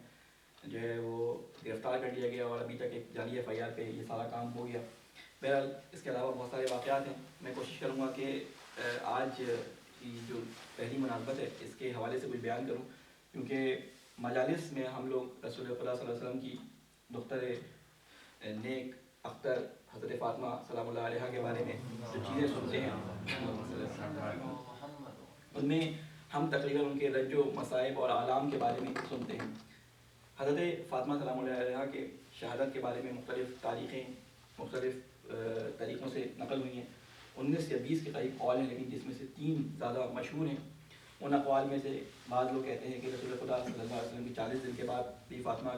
جو ہے وہ گرفتار کر لیا گیا اور ابھی تک ایک جعلی FIR پہ یہ سارا کام ہو گیا. بہرحال اس کے علاوہ بہت سارے واقعات ہیں. میں کوشش کروں گا کہ آج کی جو پہلی مناسبت ہے اس کے حوالے سے کچھ بیان کروں، کیونکہ مجالس میں ہم لوگ رسول خدا صلی اللہ علیہ وسلم کی دختر نیک اختر حضرت فاطمہ سلام اللہ علیہ کے بارے میں جو چیزیں سنتے ہیں ان میں ہم تقریباً ان کے رنج و مصائب اور آلام کے بارے میں سنتے ہیں. حضرت فاطمہ سلام اللہ علیہ کے شہادت کے بارے میں مختلف تاریخیں مختلف طریقوں سے نقل ہوئی ہیں. 19 یا 20 کے قریب قول ہیں، لیکن جس میں سے 3 زیادہ مشہور ہیں. ان اقوال میں سے بعض لوگ کہتے ہیں کہ رسول خدا صلی اللہ علیہ وسلم کی 40 دن کے بعد بھی فاطمہ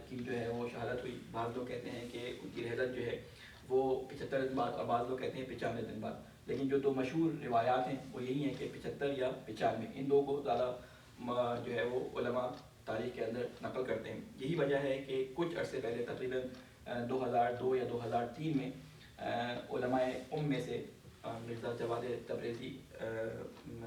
کی جو ہے وہ شہادت ہوئی. بعض لوگ کہتے ہیں کہ ان کی رحلت جو ہے وہ 75 دن بعد، اور بعض لوگ کہتے ہیں 95 دن بعد. لیکن جو 2 مشہور روایات ہیں وہ یہی ہیں کہ 75 یا 95. ان 2 کو زیادہ جو ہے وہ علماء تاریخ کے اندر نقل کرتے ہیں. یہی وجہ ہے کہ کچھ عرصے پہلے تقریباً 2002 یا 2003 میں علماء میں سے مرزا جواد تبریزی جن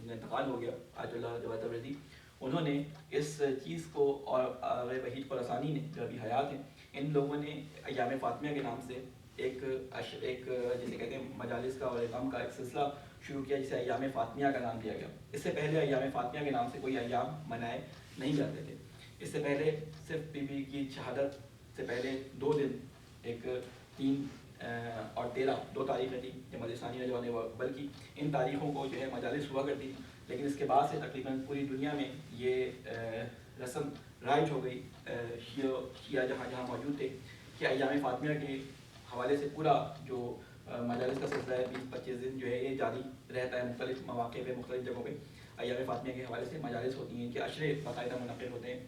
کا انتقال ہو گیا، آیت اللہ جواد تبریزی، انہوں نے اس چیز کو، اور آغا وحید خراسانی نے جو ابھی حیات ہیں، ان لوگوں نے ایام فاطمیہ کے نام سے ایک جسے کہتے ہیں مجالس کا اور اقام کا ایک سلسلہ شروع کیا جسے ایام فاطمیہ کا نام دیا گیا. اس سے پہلے ایام فاطمیہ کے نام سے کوئی ایام منائے نہیں جاتے تھے. اس سے پہلے صرف بی بی کی شہادت سے پہلے 2 دن، ایک 3 اور 13 2 تاریخیں تھیں جمع ثانیہ جو ہے، بلکہ ان تاریخوں کو جو ہے مجالس ہوا کرتی تھی. لیکن اس کے بعد سے تقریباً پوری دنیا میں یہ رسم رائج ہو گئی، شیعہ جہاں جہاں موجود تھے، کہ ایام فاطمیہ کے حوالے سے پورا جو مجالس کا سلسلہ ہے 20-25 دن جو ہے یہ جاری رہتا ہے، مختلف مواقع پہ مختلف جگہوں پہ ایام فاطمیہ کے حوالے سے مجالس ہوتی ہیں، ان کے عشرے باقاعدہ منعقد ہوتے ہیں،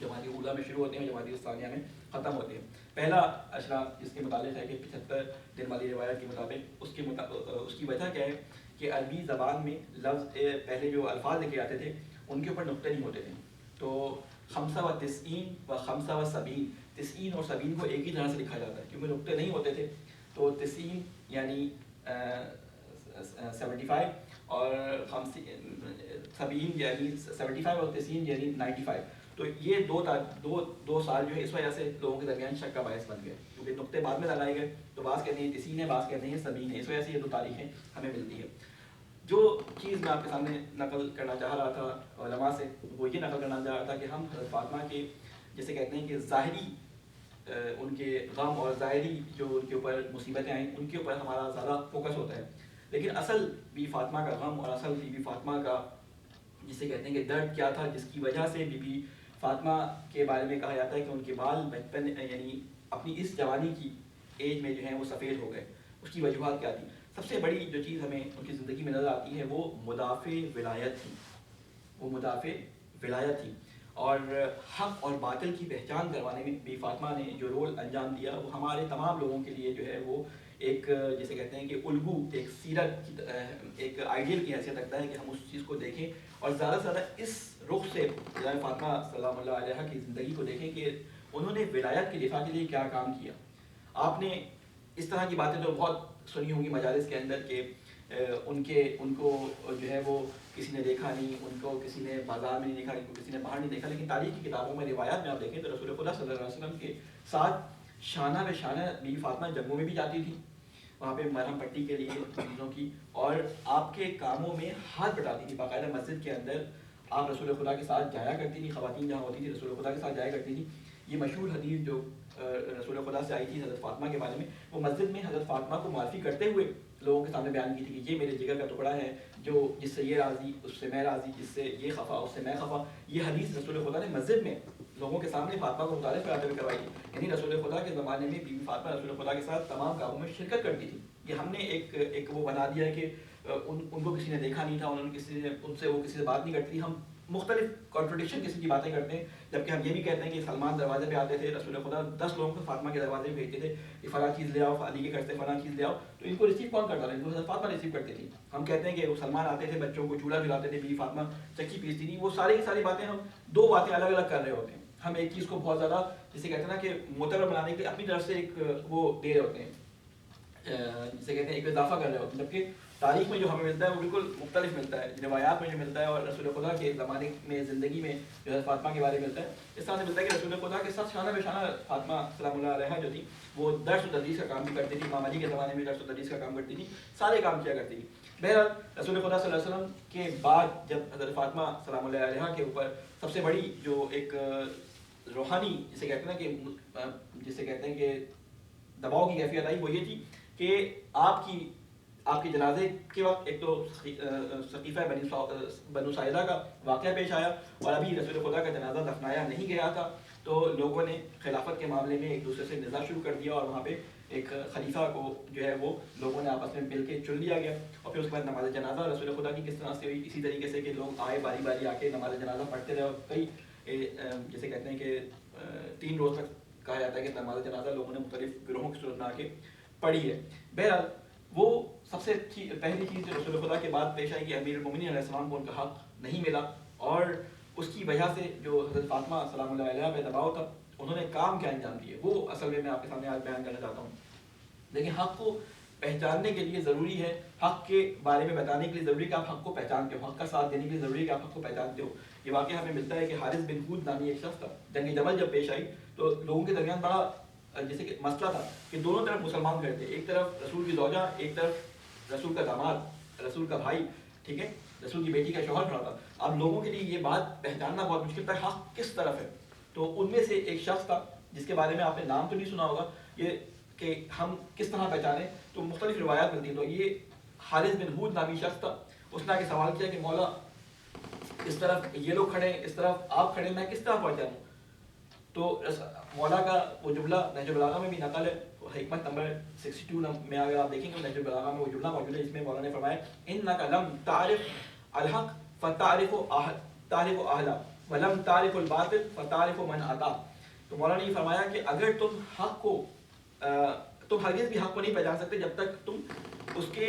جماعتی اولیٰ میں شروع ہوتے ہیں، جماعتی ثانیہ میں ختم ہوتے ہیں۔ پہلا عشرہ جس کے متعلق ہے کہ 75 دن والی روایت کے مطابق، اس کی وجہ کیا ہے کہ عربی زبان میں لفظ پہلے جو الفاظ لکھے جاتے تھے ان کے اوپر نقطے نہیں ہوتے تھے، تو 95 و 75، 90 اور 70 کو ایک ہی طرح سے لکھا جاتا ہے کیونکہ نقطے نہیں ہوتے تھے، تو 90 یعنی 75 اور 70 یعنی 75 اور 90 یعنی 95، تو یہ دو سال جو ہے اس وجہ سے لوگوں کے درمیان شک کا باعث بن گئے کیونکہ نقطے بعد میں لگائے گئے، تو بعض کہتے ہیں 90 ہے، بعض کہتے ہیں 70 ہے، اس وجہ سے یہ دو تاریخیں ہمیں ملتی ہے۔ جو چیز میں آپ کے سامنے نقل کرنا چاہ رہا تھا علماء سے، وہ یہ نقل کرنا چاہ رہا تھا کہ ہم حضرت فاطمہ کے جسے کہتے ہیں کہ ظاہری ان کے غم اور ظاہری جو ان کے اوپر مصیبتیں آئیں ان کے اوپر ہمارا زیادہ فوکس ہوتا ہے، لیکن اصل بی فاطمہ کا غم اور اصل بی فاطمہ کا جسے کہتے ہیں کہ درد کیا تھا جس کی وجہ سے بی فاطمہ کے بارے میں کہا جاتا ہے کہ ان کے بال بچپن یعنی اپنی اس جوانی کی ایج میں جو ہیں وہ سفید ہو گئے، اس کی وجوہات کیا تھی؟ سب سے بڑی جو چیز ہمیں ان کی زندگی میں نظر آتی ہے وہ مدافع ولایت تھی، وہ مدافع ولایت تھی، اور حق اور باطل کی پہچان کروانے میں بی فاطمہ نے جو رول انجام دیا وہ ہمارے تمام لوگوں کے لیے جو ہے وہ ایک جسے کہتے ہیں کہ الگو، ایک سیرت کی ایک آئیڈیل کی حیثیت رکھتا ہے کہ ہم اس چیز کو دیکھیں اور زیادہ سے زیادہ اس رخ سے فاطمہ سلام اللہ علیہ کی زندگی کو دیکھیں کہ انہوں نے ولایت کے دفاع کے لیے کیا کام کیا۔ آپ نے اس طرح کی باتیں تو بہت سنی ہوں گی مجالس کے اندر کہ ان کو جو ہے وہ کسی نے دیکھا نہیں، ان کو کسی نے بازار میں نہیں دیکھا، ان کو کسی نے باہر نہیں دیکھا، لیکن تاریخ کی کتابوں میں روایات میں آپ دیکھیں تو رسول خدا صلی اللہ علیہ وسلم کے ساتھ شانہ بہ شانہ بی فاطمہ جنگوں میں بھی جاتی تھی، وہاں پہ مرہم پٹی کے لیے چیزوں کی، اور آپ کے کاموں میں ہاتھ بٹاتی تھی، باقاعدہ مسجد کے اندر آپ رسول خدا کے ساتھ جایا کرتی تھی، خواتین جہاں ہوتی تھی رسول خدا کے ساتھ جایا کرتی تھی۔ یہ مشہور حدیث جو رسول خدا سے آئی تھی حضرت فاطمہ کے بارے میں، وہ مسجد میں حضرت فاطمہ کو معرفی کرتے ہوئے لوگوں کے سامنے بیان کی تھی کہ یہ میرے جگر کا ٹکڑا ہے، جو جس سے یہ راضی اس سے میں راضی، جس سے یہ خفا اس سے میں خفا۔ یہ حدیث رسول خدا نے مسجد میں لوگوں کے سامنے فاطمہ کو متعارف کراتے ہوئے کروائی تھی، یعنی رسول خدا کے زمانے میں بی بی فاطمہ رسول خدا کے ساتھ تمام کاموں میں شرکت کرتی تھی۔ یہ ہم نے ایک وہ بنا دیا ہے کہ ان کو کسی نے دیکھا نہیں تھا، ان سے وہ کسی سے بات نہیں کرتی تھی، ہم مختلف کانٹرڈکشن قسم کی باتیں کرتے ہیں، جبکہ ہم یہ بھی کہتے ہیں کہ سلمان دروازے پہ آتے تھے، رسول خدا 10 لوگوں کو فاطمہ کے دروازے پہ بھیجتے تھے کہ فلاں چیز لے آؤ، علی کے گھر سے فلاں چیز لے آؤ، تو ان کو ریسیو کون کرتا تھا؟ ان کو حضرت فاطمہ ریسیو کرتی تھی۔ ہم کہتے ہیں کہ وہ سلمان آتے تھے، بچوں کو چولہا جلاتے تھے، بی فاطمہ چکی پیستی تھی، وہ ساری کی ساری باتیں ہم دو باتیں الگ الگ کر رہے ہوتے ہیں، ہم ایک چیز کو بہت زیادہ جسے کہتے ہیں نا کہ معتبر بنانے کے لیے اپنی طرف سے ایک وہ دے رہے ہوتے ہیں، جسے کہتے ہیں ایک اضافہ کر رہے ہوتے ہیں، جبکہ تاریخ میں جو ہمیں ملتا ہے وہ بالکل مختلف ملتا ہے، روایات میں جو ملتا ہے اور رسول خدا کے زمانے میں زندگی میں جو ہے فاطمہ کے بارے میں ملتا ہے، اس طرح سے ملتا ہے کہ رسول خدا کے ساتھ شانہ بہ شانہ فاطمہ سلام اللہ علیہ جو تھی وہ درس و تدریس کا کام بھی کرتی تھی، امام علی کے زمانے میں درس و تدریس کا کام کرتی تھی، سارے کام کیا کرتی تھی۔ بہرحال رسول خدا صلی اللہ علیہ وسلم کے بعد جب حضرت فاطمہ سلام اللہ علیہ کے اوپر سب سے بڑی جو ایک روحانی جسے کہتے ہیں کہ دباؤ کی کیفیت آئی وہ یہ تھی کہ آپ کے جنازے کے وقت ایک تو سقیفہ بنو ساعدہ کا واقعہ پیش آیا اور ابھی رسول خدا کا جنازہ دفنایا نہیں گیا تھا، تو لوگوں نے خلافت کے معاملے میں ایک دوسرے سے نزاع شروع کر دیا اور وہاں پہ ایک خلیفہ کو جو ہے وہ لوگوں نے آپس میں مل کے چن لیا گیا، اور پھر اس کے بعد نماز جنازہ رسول خدا کی کس طرح سے ہوئی، اسی طریقے سے کہ لوگ آئے باری باری آ کے نماز جنازہ پڑھتے رہے، اور کئی جیسے کہتے ہیں کہ 3 روز تک کہا جاتا ہے کہ نماز جنازہ لوگوں نے مختلف گروہوں کی صورت میں آ کے پڑھی ہے۔ بہرحال وہ سب سے پہلی چیز جو رسول خدا کے بعد پیش آئی کہ امیر المومنین علیہ السلام کو ان کا حق نہیں ملا، اور اس کی وجہ سے جو حضرت فاطمہ سلام اللہ علیہ پہ دباؤ تھا، انہوں نے کام کیا انجام دیے وہ اصل میں آپ کے سامنے آج بیان کرنا چاہتا ہوں۔ لیکن حق کو پہچاننے کے لیے ضروری ہے، حق کے بارے میں بتانے کے لیے ضروری ہے کہ آپ حق کو پہچانتے ہو، حق کا ساتھ دینے کے لیے ضروری ہے کہ آپ حق کو پہچانتے ہو۔ یہ واقعہ ہمیں ملتا ہے کہ حارث بن ہود نامی ایک شخص تھا، جنگ جمل جب پیش آئی تو لوگوں کے درمیان بڑا جیسے کہ مسئلہ تھا کہ دونوں طرف مسلمان کھڑے تھے، ایک طرف رسول کی زوجہ، ایک طرف رسول کا داماد، رسول کا بھائی، ٹھیک ہے، رسول کی بیٹی کا شوہر کھڑا تھا۔ اب لوگوں کے لیے یہ بات پہچاننا بہت مشکل تھا حق کس طرف ہے، تو ان میں سے ایک شخص تھا جس کے بارے میں آپ نے نام تو نہیں سنا ہوگا، یہ کہ ہم کس طرح پہچانیں، تو مختلف روایات ملتی ہیں، تو یہ حارث بن ہود نامی شخص تھا، اس نے آ کے سوال کیا کہ مولا اس طرف یہ لوگ کھڑے ہیں، اس طرف آپ کھڑے ہیں، میں کس طرح پہچانوں؟ تو مولا کا وہ جملہ نہج البلاغہ میں بھی نقل ہے، حکمت نمبر 62 میں اگر آپ دیکھیں گے نہج البلاغہ میں وہ جملہ موجود ہے، اس میں مولانا نے فرمایا انک لم تعرف الحق فتعرف اہلہ ولم تعرف الباطل فتعرف من اتا. تو مولانا نے یہ فرمایا کہ اگر تم حق کو تم ہرگز بھی حق کو نہیں پہچان سکتے جب تک تم اس کے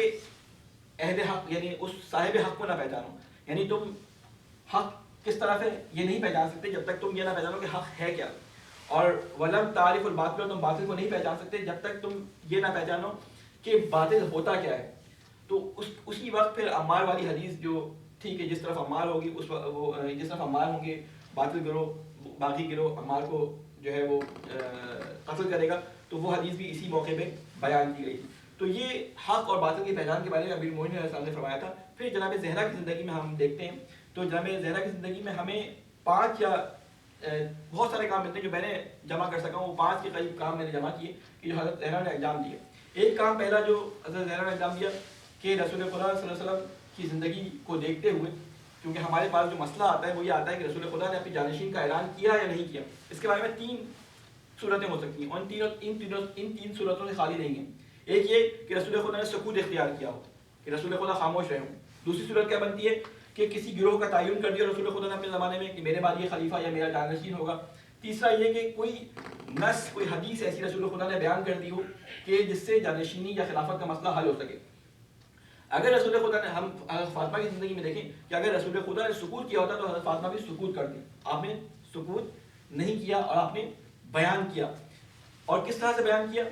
اہل حق یعنی اس صاحب حق کو نہ پہچانو. یعنی تم حق کس طرف ہے یہ نہیں پہچان سکتے جب تک تم یہ نہ پہچانو کہ حق ہے کیا. اور ولم تعرف الباطل، تم باطل کو نہیں پہچان سکتے جب تک تم یہ نہ پہچانو کہ باطل ہوتا کیا ہے. تو اسی وقت پھر عمار والی حدیث جو ٹھیک ہے جس طرف عمار ہوگی اس وہ جس طرف عمار ہوں گے باطل گروہ باقی گروہ عمار کو جو ہے وہ قتل کرے گا، تو وہ حدیث بھی اسی موقع پہ بیان کی گئی تھی. تو یہ حق اور باطل کی پہچان کے بارے میں امیر المومنین علیہ السلام نے فرمایا تھا. پھر جناب زہرا کی زندگی میں ہم دیکھتے ہیں تو جناب زہرا کی زندگی میں ہمیں 5 یا بہت سارے کام ملتے ہیں جو میں نے جمع کر سکا ہوں. وہ 5 کے قریب کام میں نے جمع کیے کہ جو حضرت زہرا نے انجام دیے. ایک کام پہلا جو حضرت زہرا نے انجام دیا کہ رسول خدا صلی اللہ علیہ وسلم کی زندگی کو دیکھتے ہوئے، کیونکہ ہمارے پاس جو مسئلہ آتا ہے وہ یہ آتا ہے کہ رسول خدا نے اپنی جانشین کا اعلان کیا یا نہیں کیا. اس کے بارے میں 3 صورتیں ہو سکتی ہیں اور ان تین صورتوں سے خالی نہیں ہیں. ایک یہ کہ رسول خدا نے سکوت اختیار کیا ہو کہ رسول خدا خاموش رہے ہوں. دوسری صورت کیا بنتی ہے کہ کسی گروہ کا تعین کر دیا رسول خدا نے اپنے زمانے میں کہ میرے بعد یہ خلیفہ یا میرا جانشین ہوگا. تیسرا یہ کہ کوئی نص کوئی حدیث ایسی رسول خدا نے بیان کر دی ہو کہ جس سے جانشینی یا خلافت کا مسئلہ حل ہو سکے. اگر رسول خدا نے ہم فاطمہ کی زندگی میں دیکھیں کہ اگر رسول خدا نے سکوت کیا ہوتا تو حضرت فاطمہ بھی سکوت کرتی. آپ نے سکوت نہیں کیا اور آپ نے بیان کیا. اور کس طرح سے بیان کیا؟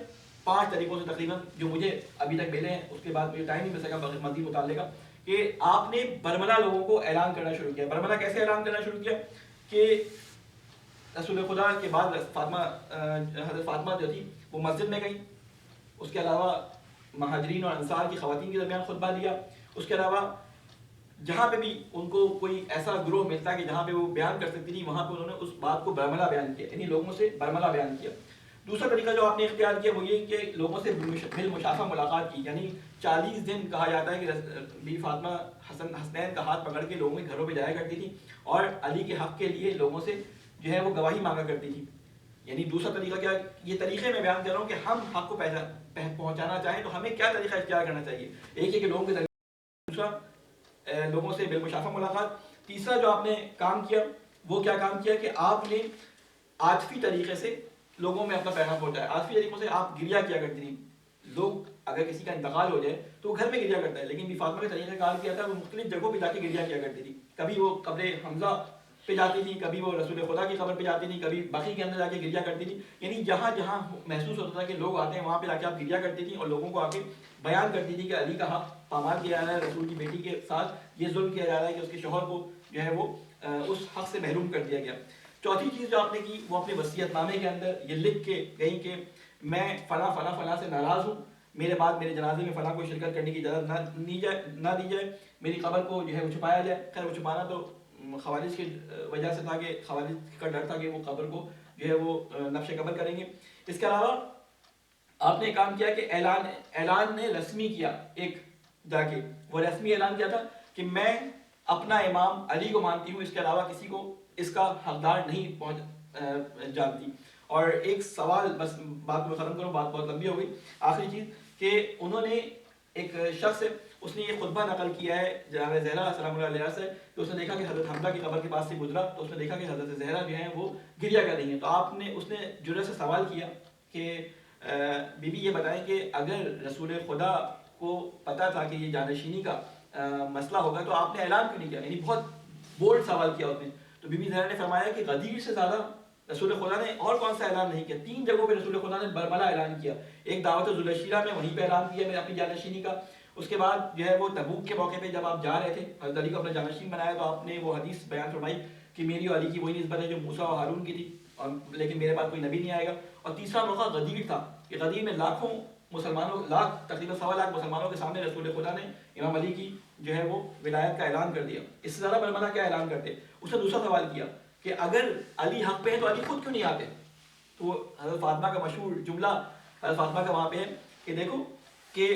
5 طریقوں سے تقریباً جو مجھے ابھی تک ملے ہیں. اس کے بعد مجھے ٹائم نہیں مل سکا مزید مطالعے کا. کہ آپ نے برملا لوگوں کو اعلان کرنا شروع کیا. برملا کیسے اعلان کرنا شروع کیا کہ رسول خدا کے بعد حضرت فاطمہ جو تھی وہ مسجد میں گئی. اس کے علاوہ مہاجرین اور انصار کی خواتین کے درمیان خطبہ دیا. اس کے علاوہ جہاں پہ بھی ان کو کوئی ایسا گروہ ملتا کہ جہاں پہ وہ بیان کر سکتی تھی وہاں پہ انہوں نے اس بات کو برملا بیان کیا، یعنی لوگوں سے برملا بیان کیا. دوسرا طریقہ جو آپ نے اختیار کیا وہ یہ کہ لوگوں سے بالمشافہ ملاقات کی. یعنی 40 دن کہا جاتا ہے کہ بی فاطمہ حسنین کا ہاتھ پکڑ کے لوگوں کے گھروں پہ جایا کرتی تھی اور علی کے حق کے لیے لوگوں سے جو ہے وہ گواہی مانگا کرتی تھی. یعنی دوسرا طریقہ کیا، یہ طریقے میں بیان کر رہا ہوں کہ ہم حق کو پہنچانا چاہیں تو ہمیں کیا طریقہ اختیار کرنا چاہیے. ایک ہے کہ لوگوں کے درمیان، دوسرا لوگوں سے بالمشافہ ملاقات. تیسرا جو آپ نے کام کیا وہ کیا کام کیا کہ آپ نے عاطفی طریقے سے لوگوں میں اپنا پیغام پہنچایا. عاطفی طریقوں سے آپ گریہ کیا کرتی تھی. لوگ اگر کسی کا انتقال ہو جائے تو وہ گھر میں گریہ کرتا ہے، لیکن بی فاطمہ کے طریقہ کار کیا تھا وہ مختلف جگہوں پہ جا کے گریہ کیا کرتی تھی. کبھی وہ قبر حمزہ پہ جاتی تھی، کبھی وہ رسول خدا کی قبر پہ جاتی تھی، کبھی بقیع کے اندر جا کے گریہ کرتی تھی. یعنی جہاں جہاں محسوس ہوتا تھا کہ لوگ آتے ہیں وہاں پہ جا کے آپ گریہ کرتی تھی اور لوگوں کو آ کے بیان کرتی تھی کہ علی کا حق پامال کیا جا رہا ہے، رسول کی بیٹی کے ساتھ یہ ظلم کیا جا رہا ہے کہ اس کے شوہر کو جو ہے وہ اس حق سے محروم کر دیا گیا. چوتھی چیز جو آپ نے کی وہ اپنے وصیت نامے کے اندر یہ لکھ کے گئی کہ میں فلاں فلاں فلاں سے ناراض ہوں، میرے بعد میرے جنازے میں فلاں کو شرکت کرنے کی اجازت نہ دی جائے، میری قبر کو جو ہے وہ چھپایا جائے. خیر وہ چھپانا تو خوارج کی وجہ سے تھا کہ خوارج کا ڈر تھا کہ وہ قبر کو جو ہے وہ نقش قبر کریں گے. اس کے علاوہ آپ نے کام کیا کہ اعلان نے رسمی کیا ایک جا کے. وہ رسمی اعلان کیا تھا کہ میں اپنا امام علی کو مانتی ہوں، اس کے علاوہ کسی کو اس کا حقدار نہیں جانتی. اور ایک سوال، بس بات میں ختم کروں، بات بہت لمبی ہو گئی. آخری چیز کہ انہوں نے ایک شخص اس نے یہ خطبہ نقل کیا ہے جناب زہرا سلام اللہ علیہ سے کہ اس نے دیکھا کہ حضرت حمزہ کی قبر کے پاس سے گزرا تو اس نے دیکھا کہ حضرت زہرا جو ہیں وہ گریہ کر رہی ہیں. تو اس نے جرأت سے سوال کیا کہ بی بی یہ بتائیں کہ اگر رسول خدا کو پتہ تھا کہ یہ جانشینی کا مسئلہ ہوگا تو آپ نے اعلان کیوں نہیں کیا؟ یعنی بہت بولڈ سوال کیا اس نے. تو بی بی زہرا نے فرمایا کہ غدیر سے زیادہ رسول خدا نے اور کون سا اعلان نہیں کیا. 3 جگہوں پہ رسول خدا نے برملا اعلان کیا. ایک دعوت ذوالشیرہ میں وہیں پہ اعلان کیا میں اپنی جانشینی کا. اس کے بعد جو ہے وہ تبوک کے موقع پہ جب آپ جا رہے تھے حضرت علی کو اپنا جانشین بنایا تو آپ نے وہ حدیث بیان فرمائی کہ میری اور علی کی وہی نسبت ہے جو موسیٰ و ہارون کی تھی، لیکن میرے پاس کوئی نبی نہیں آئے گا. اور تیسرا موقع غدیر تھا کہ غدیر میں لاکھوں مسلمانوں تقریباً 1.25 لاکھ مسلمانوں کے سامنے رسول خدا نے امام علی کی جو ہے وہ ولایت کا اعلان کر دیا. اس سے زیادہ برملا کیا اعلان کرتے؟ اس نے دوسرا سوال کیا کہ اگر علی حق پہ ہے تو علی خود کیوں نہیں آتے؟ تو حضرت فاطمہ کا مشہور جملہ حضرت فاطمہ کا وہاں پہ ہے کہ دیکھو کہ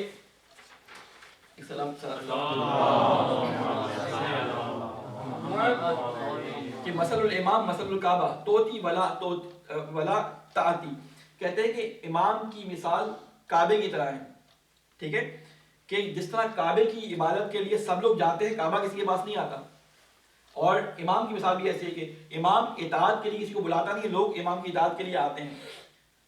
کہ مثل الامام مثل الکعبہ توتی ولا تعتی، کہتے ہیں کہ امام کی مثال کعبے کی طرح ہے، ٹھیک ہے، کہ جس طرح کعبے کی عبادت کے لیے سب لوگ جاتے ہیں، کعبہ کسی کے پاس نہیں آتا، اور امام کی مثال بھی ایسی ہے کہ امام اطاعت کے لیے کسی کو بلاتا نہیں ہے، لوگ امام کی اطاعت کے لیے آتے ہیں۔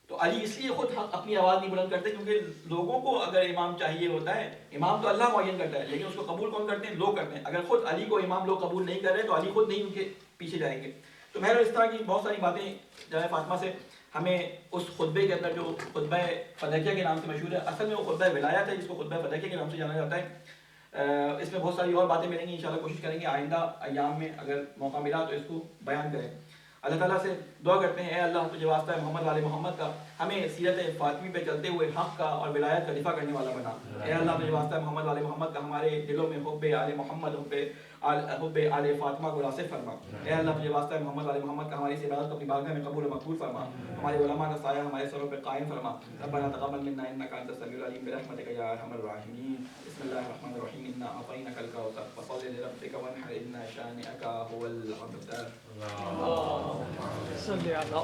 تو علی اس لیے خود اپنی آواز نہیں بلند کرتے کیونکہ لوگوں کو اگر امام چاہیے ہوتا ہے، امام تو اللہ معین کرتا ہے لیکن اس کو قبول کون کرتے ہیں؟ لوگ کرتے ہیں۔ اگر خود علی کو امام لوگ قبول نہیں کر رہے تو علی خود نہیں ان کے پیچھے جائیں گے۔ تو بہرحال اس طرح کی بہت ساری باتیں جناب فاطمہ سے ہمیں اس خطبے کے اندر، جو خطبہ فدکیہ کے نام سے مشہور ہے، اصل میں وہ خطبہ ولایت ہے جس کو خطبہ فدکیہ کے نام سے جانا جاتا ہے، اس میں بہت ساری اور باتیں ملیں گی، انشاءاللہ کوشش کریں گے آئندہ ایام میں اگر موقع ملا تو اس کو بیان کریں۔ اللہ تعالیٰ سے دعا کرتے ہیں، اے اللہ تجھے واسطہ ہے محمد والے محمد کا، ہمیں سیرت فاطمی پہ چلتے ہوئے حق کا اور ولایت کا دفاع کرنے والا بنا۔ اے اللہ تجھے واسطہ ہے محمد والے محمد کا، ہمارے دلوں میں حب آل محمد، حب آل فاطمہ کو راسخ فرما۔ اے اللہ تجھے واسطہ ہے محمد والے محمد کا، ہماری عبادت کو اپنی بارگاہ میں قبول و مقبول فرما، ہمارے علماء کا سایہ ہمارے سروں پہ قائم فرما۔ ربنا تقبل منا انک انت السمیع العلیم برحمتک یا ارحم الراحمین۔ بسم اللہ الرحمن الرحیم، انا اعطیناک الکوثر فصل لربک وانحر ان شانئک هو الابتر۔ صلی اللہ